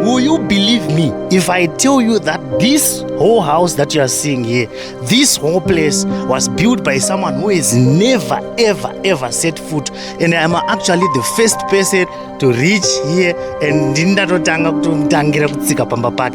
Will you believe me if I tell you that this whole house that you are seeing here, this whole place was built by someone who has never, ever set foot, and I am actually the first person to reach here, and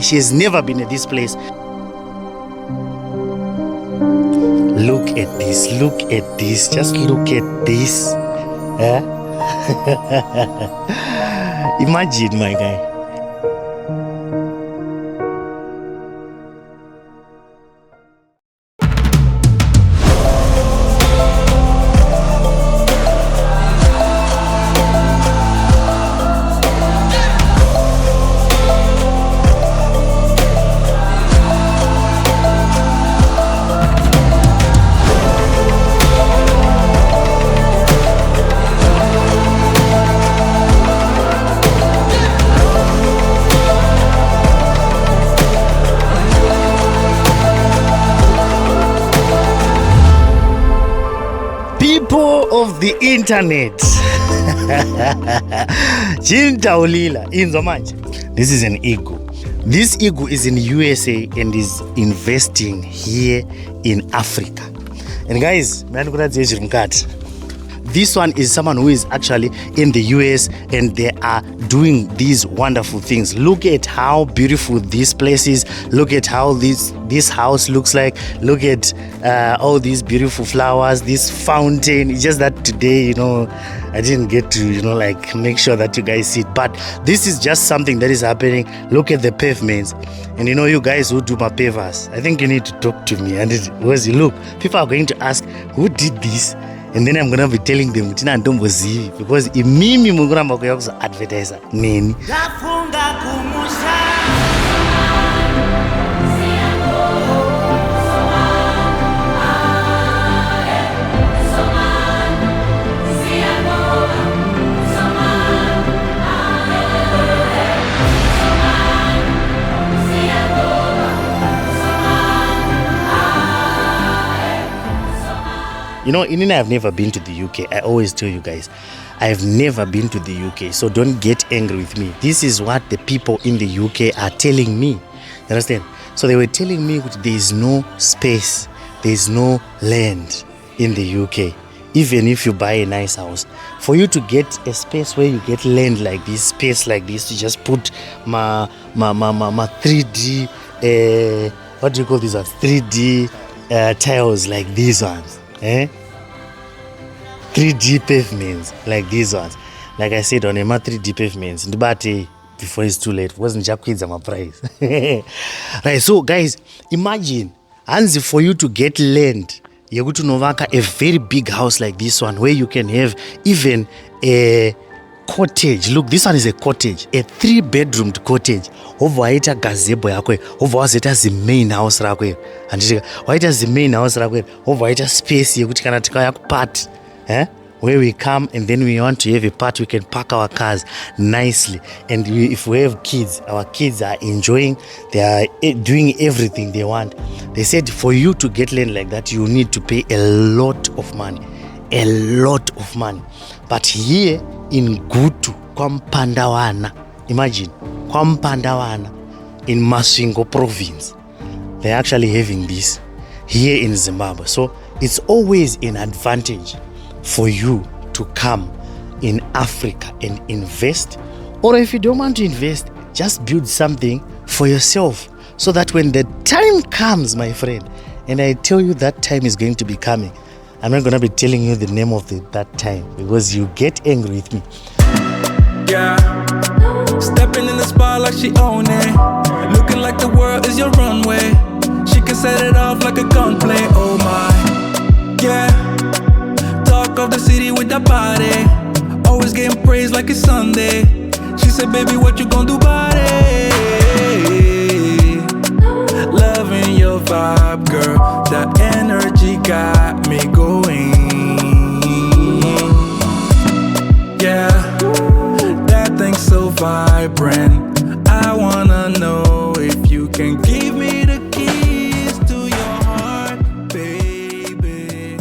she has never been at this place. Look at this, just look at this. Imagine, my guy. People of the internet. This is an ego. This ego is in USA and is investing here in Africa. And guys, this one is someone who is actually in the US and they are doing these wonderful things. Look at how beautiful this place is. Look at how this house looks like. Look at all these beautiful flowers, this fountain. It's just that today, I didn't get to, make sure that you guys see it. But this is just something that is happening. Look at the pavements. And you guys who do my pavers, I think you need to talk to me. And look, people are going to ask, who did this? And then I'm gonna be telling them because imimi muguramba kuyakuza advertiser nini. Inina, I've never been to the UK. I always tell you guys, I've never been to the UK. So don't get angry with me. This is what the people in the UK are telling me. You understand? So they were telling me there is no space, there is no land in the UK. Even if you buy a nice house, for you to get a space where you get land like this, space like this, you just put my 3D, what do you call these ones? 3D tiles like these ones. 3D pavements like these ones. Like I said, on a 3D pavements, before it's too late, wasn't kids my price. Right, so guys, imagine, Anzi, for you to get land, you're going to Novaka a very big house like this one, where you can have even a cottage. Look, this one is a cottage, a 3-bedroomed cottage. Over waita gazebo yakwe, over waita the main house rakwe. And waita the main house rakwe, over waita space yekuti kana tikaya part, where we come and then we want to have a part we can park our cars nicely. And if we have kids, our kids are enjoying, they are doing everything they want. They said for you to get land like that, you need to pay a lot of money. A lot of money. But here in Gutu, Kwampandawana, imagine, Kwampandawana, in Masvingo province, they're actually having this here in Zimbabwe. So it's always an advantage for you to come in Africa and invest. Or if you don't want to invest, just build something for yourself, so that when the time comes, my friend, and I tell you that time is going to be coming, I'm not going to be telling you the name of that time, because you get angry with me. Yeah, stepping in the spot like she own it, looking like the world is your runway. She can set it off like a gunplay. Oh my, yeah. Talk of the city with that body, always getting praised like it's Sunday. She said, baby, what you gonna do about it? Loving your vibe, girl. That energy got me going. Yeah, that thing's so vibrant. I wanna know if you can give me the keys to your heart, baby.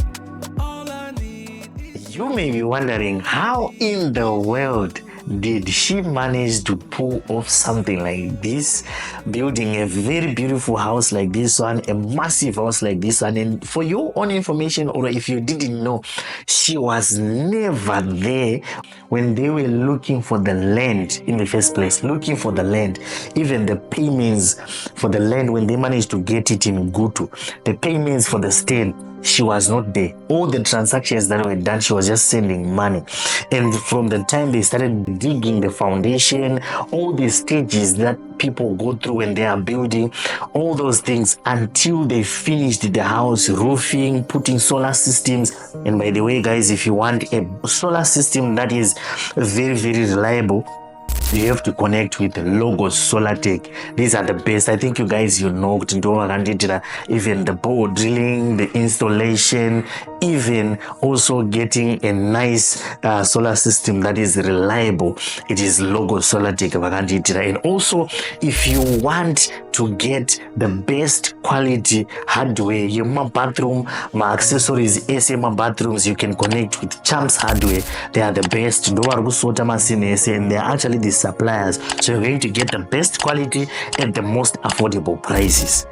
All I need is... You may be wondering how in the world did she manage to pull off something like this, building a very beautiful house like this one, a massive house like this one? And for your own information, or if you didn't know, she was never there when they were looking for the land in the first place, looking for the land. Even the payments for the land, when they managed to get it in Gutu, the payments for the state, she was not there. All the transactions that were done, she was just sending money. And from the time they started digging the foundation, all the stages that people go through when they are building, all those things, until they finished the house, roofing, putting solar systems. And by the way, guys, if you want a solar system that is very, very reliable, you have to connect with Logos Solar Tech. These are the best. I think you guys, you know, even the bore drilling, the installation, even also getting a nice solar system that is reliable. It is Logos Solar Tech. And also, if you want to get the best quality hardware, your bathroom, my accessories, SMA bathrooms, you can connect with Champs Hardware. They are the best. And they are actually the suppliers, so you're going to get the best quality at the most affordable prices.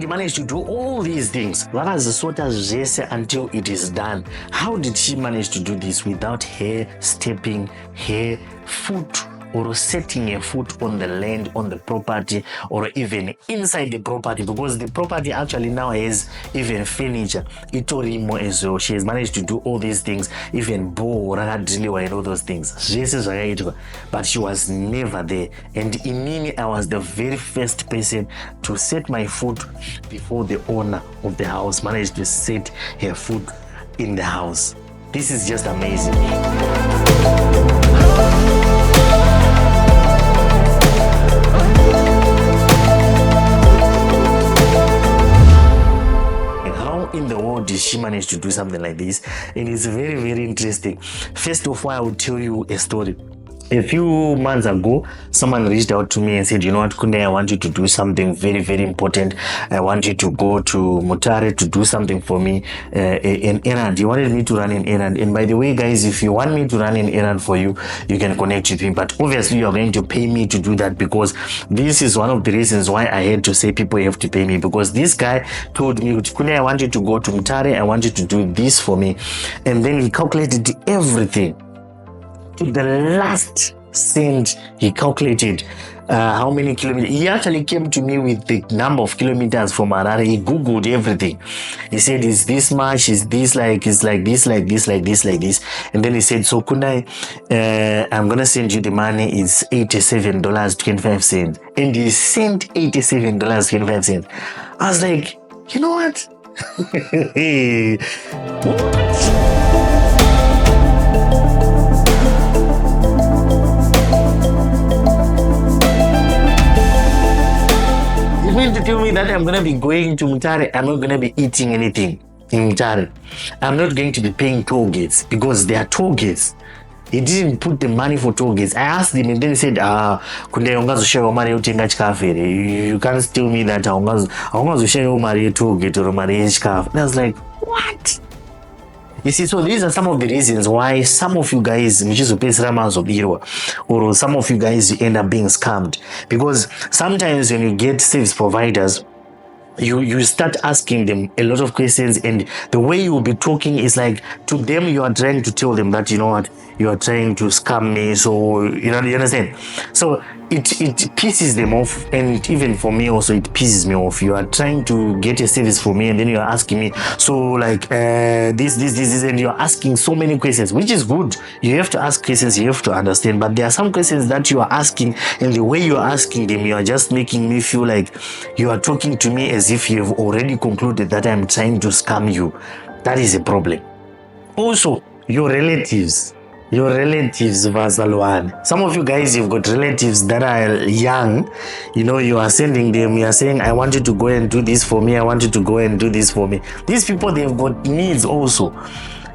Managed to do all these things until it is done. How did she manage to do this without her stepping her foot or setting a foot on the land, on the property, or even inside the property? Because the property actually now has even furniture. Itorimo as well. She has managed to do all these things, even bow, and all those things. But she was never there. And in me, I was the very first person to set my foot before the owner of the house managed to set her foot in the house. This is just amazing. In the world did she manage to do something like this? And it's very, very interesting. First of all, I will tell you a story. A few months ago, someone reached out to me and said, you know what, Kunde, I want you to do something very, very important. I want you to go to Mutare to do something for me, an errand. He wanted me to run an errand. And by the way, guys, if you want me to run an errand for you, you can connect with me. But obviously, you are going to pay me to do that, because this is one of the reasons why I had to say people have to pay me. Because this guy told me, Kunde, I want you to go to Mutare. I want you to do this for me. And then he calculated everything. To the last cent, he calculated how many kilometers. He actually came to me with the number of kilometers from Harare. He googled everything. He said, is this much, is this like, it's like this, like this, like this, like this. And then he said, so Kunai, I'm gonna send you the money. It's $87.25. And he sent $87.25. I was like, you know what? What? You mean to tell me that I'm going to be going to Mutare, I'm not going to be eating anything in Mutare? I'm not going to be paying toll gates, because they are toll gates. He didn't put the money for toll gates. I asked him, and then he said, Kunde ungazoshare mari utenga chikafere. You can't tell me that ungazoshare mari toll gate or mari chikafe. And I was like, what? You see, so these are some of the reasons why some of you guys, or some of you guys, you end up being scammed. Because sometimes when you get service providers, you start asking them a lot of questions, and the way you will be talking is like, to them you are trying to tell them that, you know what, you are trying to scam me. So you understand. So it pisses them off, and even for me also it pisses me off. You are trying to get a service for me, and then you are asking me, so like this, and you are asking so many questions, which is good. You have to ask questions, you have to understand, but there are some questions that you are asking, and the way you are asking them, you are just making me feel like you are talking to me as if you have already concluded that I am trying to scam you. That is a problem. Also, your relatives, Your relatives, Vasalwan. Some of you guys, you've got relatives that are young. You are sending them, you are saying, I want you to go and do this for me. I want you to go and do this for me. These people, they've got needs also.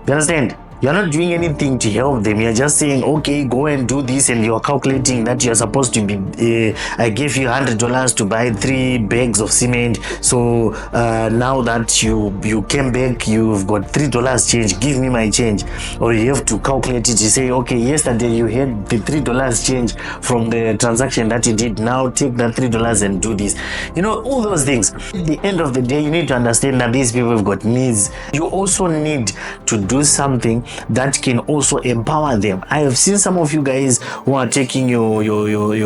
You understand? You're not doing anything to help them. You're just saying, okay, go and do this, and you're calculating that you're supposed to be, I gave you $100 to buy 3 bags of cement. So now that you came back, you've got $3 change, give me my change. Or you have to calculate it. You say, okay, yesterday you had the $3 change from the transaction that you did. Now take that $3 and do this. All those things. At the end of the day, you need to understand that these people have got needs. You also need to do something that can also empower them. I have seen some of you guys who are taking your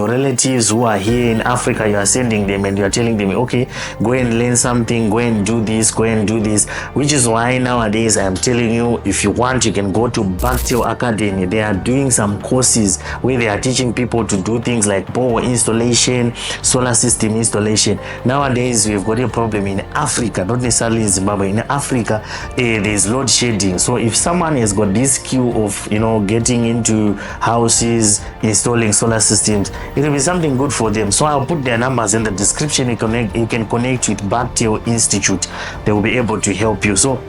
relatives who are here in Africa. You are sending them and you are telling them, okay, go and learn something, go and do this, go and do this. Which is why nowadays I am telling you, if you want, you can go to Bactel Academy. They are doing some courses where they are teaching people to do things like bore installation, solar system installation. Nowadays we've got a problem in Africa, not necessarily in Zimbabwe. In Africa, there's load shedding. So if someone has got this skill of getting into houses, installing solar systems, it will be something good for them. So I'll put their numbers in the description. You can connect with Bactel Institute. They will be able to help you. So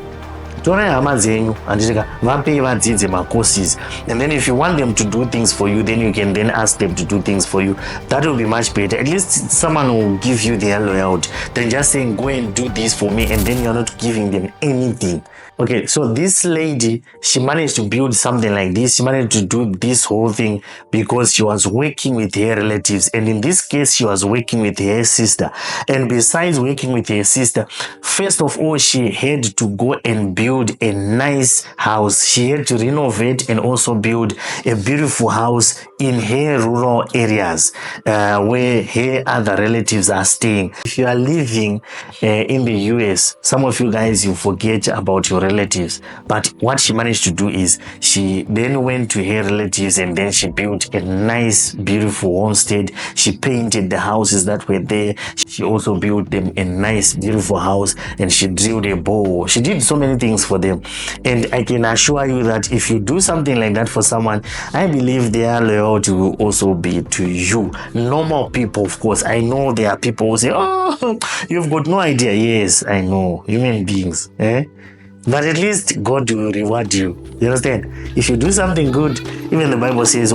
courses, and then if you want them to do things for you, then you can then ask them to do things for you. That will be much better. At least someone will give you their loyalty than just saying, go and do this for me, and then you're not giving them anything. Okay, so this lady, she managed to build something like this. She managed to do this whole thing because she was working with her relatives. And in this case, she was working with her sister. And besides working with her sister, first of all, she had to go and build a nice house. She had to renovate and also build a beautiful house in her rural areas where her other relatives are staying. If you are living in the US, some of you guys, you forget about your relatives. But what she managed to do is she then went to her relatives and then she built a nice, beautiful homestead. She painted the houses that were there. She also built them a nice, beautiful house, and she drilled a borehole. She did so many things for them. And I can assure you that if you do something like that for someone, I believe their loyalty will also be to you. Normal people, of course. I know there are people who say, oh, you've got no idea. Yes, I know. Human beings. But at least God will reward you. You understand? If you do something good, even the Bible says,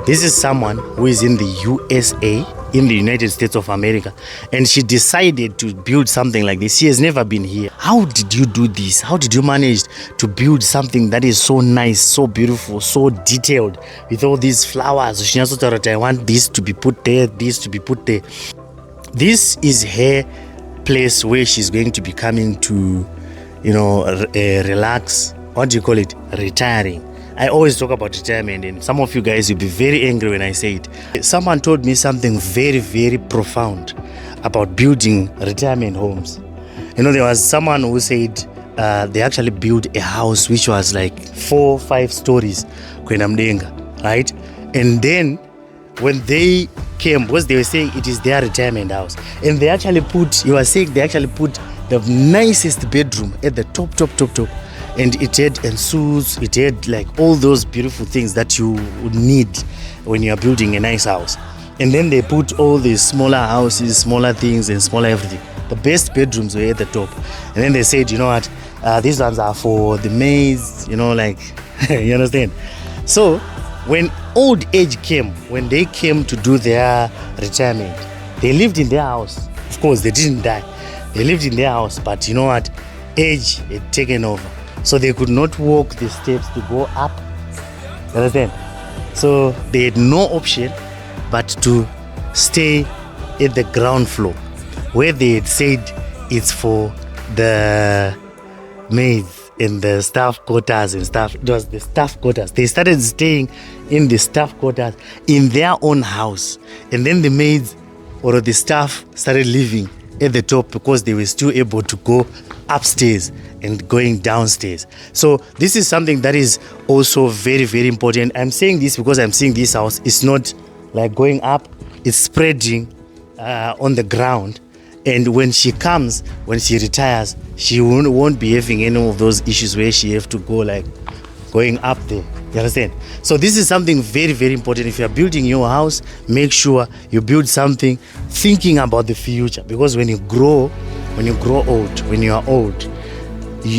this is someone who is in the USA, in the United States of America, and she decided to build something like this. She has never been here. How did you do this? How did you manage to build something that is so nice, so beautiful, so detailed, with all these flowers? I want this to be put there, this to be put there. This is her place where she's going to be coming to, relax. What do you call it? Retiring. I always talk about retirement, and some of you guys will be very angry when I say it. Someone told me something very, very profound about building retirement homes. There was someone who said they actually built a house which was like 4-5 stories, right? And then when they came, because they were saying it is their retirement house, and they actually put the nicest bedroom at the top. And it had ensues, it had like all those beautiful things that you would need when you are building a nice house. And then they put all these smaller houses, smaller things, and smaller everything. The best bedrooms were at the top. And then they said, you know what, these ones are for the maids, you understand? So when old age came, when they came to do their retirement, they lived in their house. Of course, they didn't die. They lived in their house, but you know what, age had taken over. So they could not walk the steps to go up. You understand? So they had no option but to stay at the ground floor, where they had said it's for the maids in the staff quarters and stuff. It was the staff quarters. They started staying in the staff quarters in their own house. And then the maids or the staff started living at the top because they were still able to go upstairs and going downstairs. So this is something that is also very, very important. I'm saying this because I'm seeing this house. It's not like going up. It's spreading on the ground. And when she comes, when she retires, she won't be having any of those issues where she have to go like going up there. You understand? So this is something very, very important. If you're building your house, make sure you build something thinking about the future. Because when you grow old, when you are old,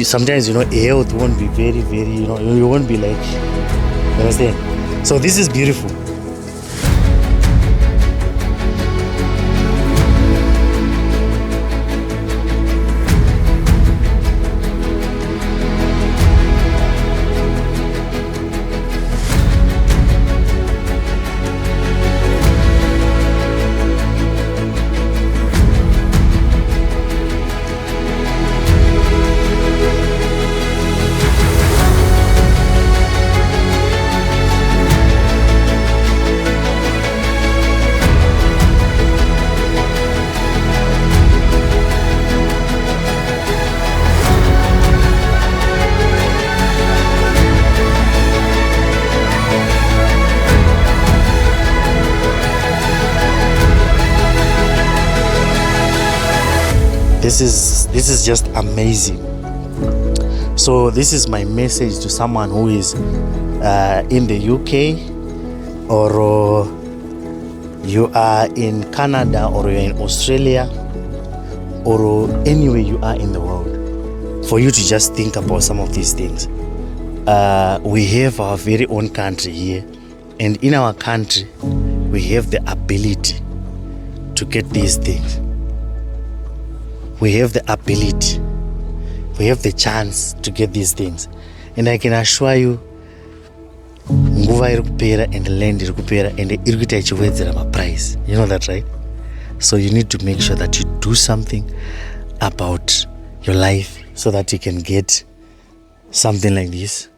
sometimes, health won't be very, very, you won't be like, you understand? So this is beautiful. This is just amazing. So this is my message to someone who is in the UK, or you are in Canada, or you're in Australia, or anywhere you are in the world, for you to just think about some of these things. We have our very own country here, and in our country we have the ability to get these things. We have the ability, we have the chance to get these things. And I can assure you, nguva iri kupera and land iri kupera and iri kuita ichiwedzera maprice. You know that, right? So you need to make sure that you do something about your life so that you can get something like this.